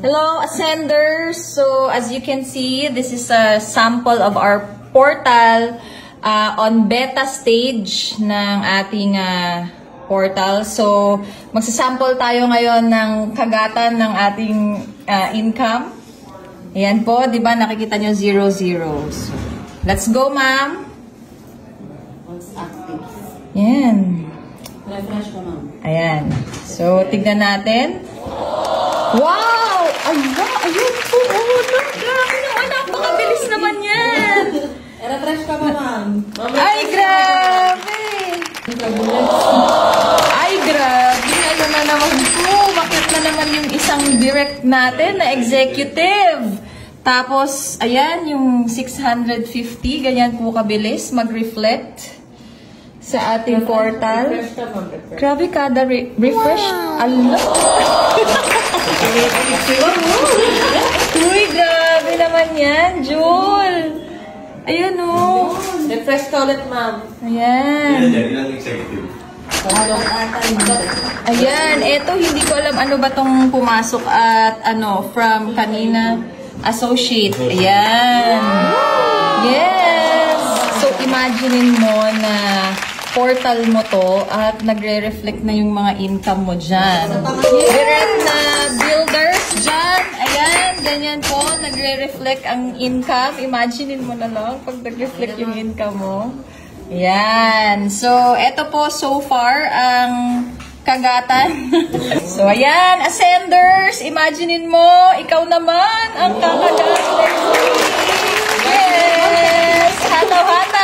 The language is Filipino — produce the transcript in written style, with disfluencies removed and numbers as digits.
Hello, Ascenders! So, as you can see, this is a sample of our portal on beta stage ng ating portal. So, magsasample tayo ngayon ng kagatan ng ating income. Ayan po, di ba nakikita nyo 0, 0. So, let's go, ma'am! Active. Ayan. Refresh ko, ma'am. Ayan. So, tignan natin. Wow! Ayun! Ayun po! Oh, grabe naman! Napakabilis naman yan! Refresh ka ba, ma'am? Ay, grabe! Ay, grabe! Ayun na naman po! Bakit na naman yung isang direct natin na executive? Tapos, ayan, yung 650, ganyan po kabilis mag-reflect sa ating portal. Refresh ka, ma'am. Grabe, kada refresh. Allah! Uy, grabe naman yan, Jul! Ayun, o. Refresh ka ulit, ma'am. Ayan. Ilang executive? Ayan, eto, hindi ko alam ano ba tong pumasok at ano, from kanina, associate. Ayan. Yes! So, imaginein mo na portal mo to at nagre-reflect na yung mga income mo dyan. Direct na builders dyan. Ayan, ganyan po, nagre-reflect ang income. Imaginein mo na lang pag nag-reflect yung income mo. Ayan. So, eto po so far ang kagatan. So, ayan, Ascenders, imaginein mo, ikaw naman ang kakagatan. Yes! Hata-hata!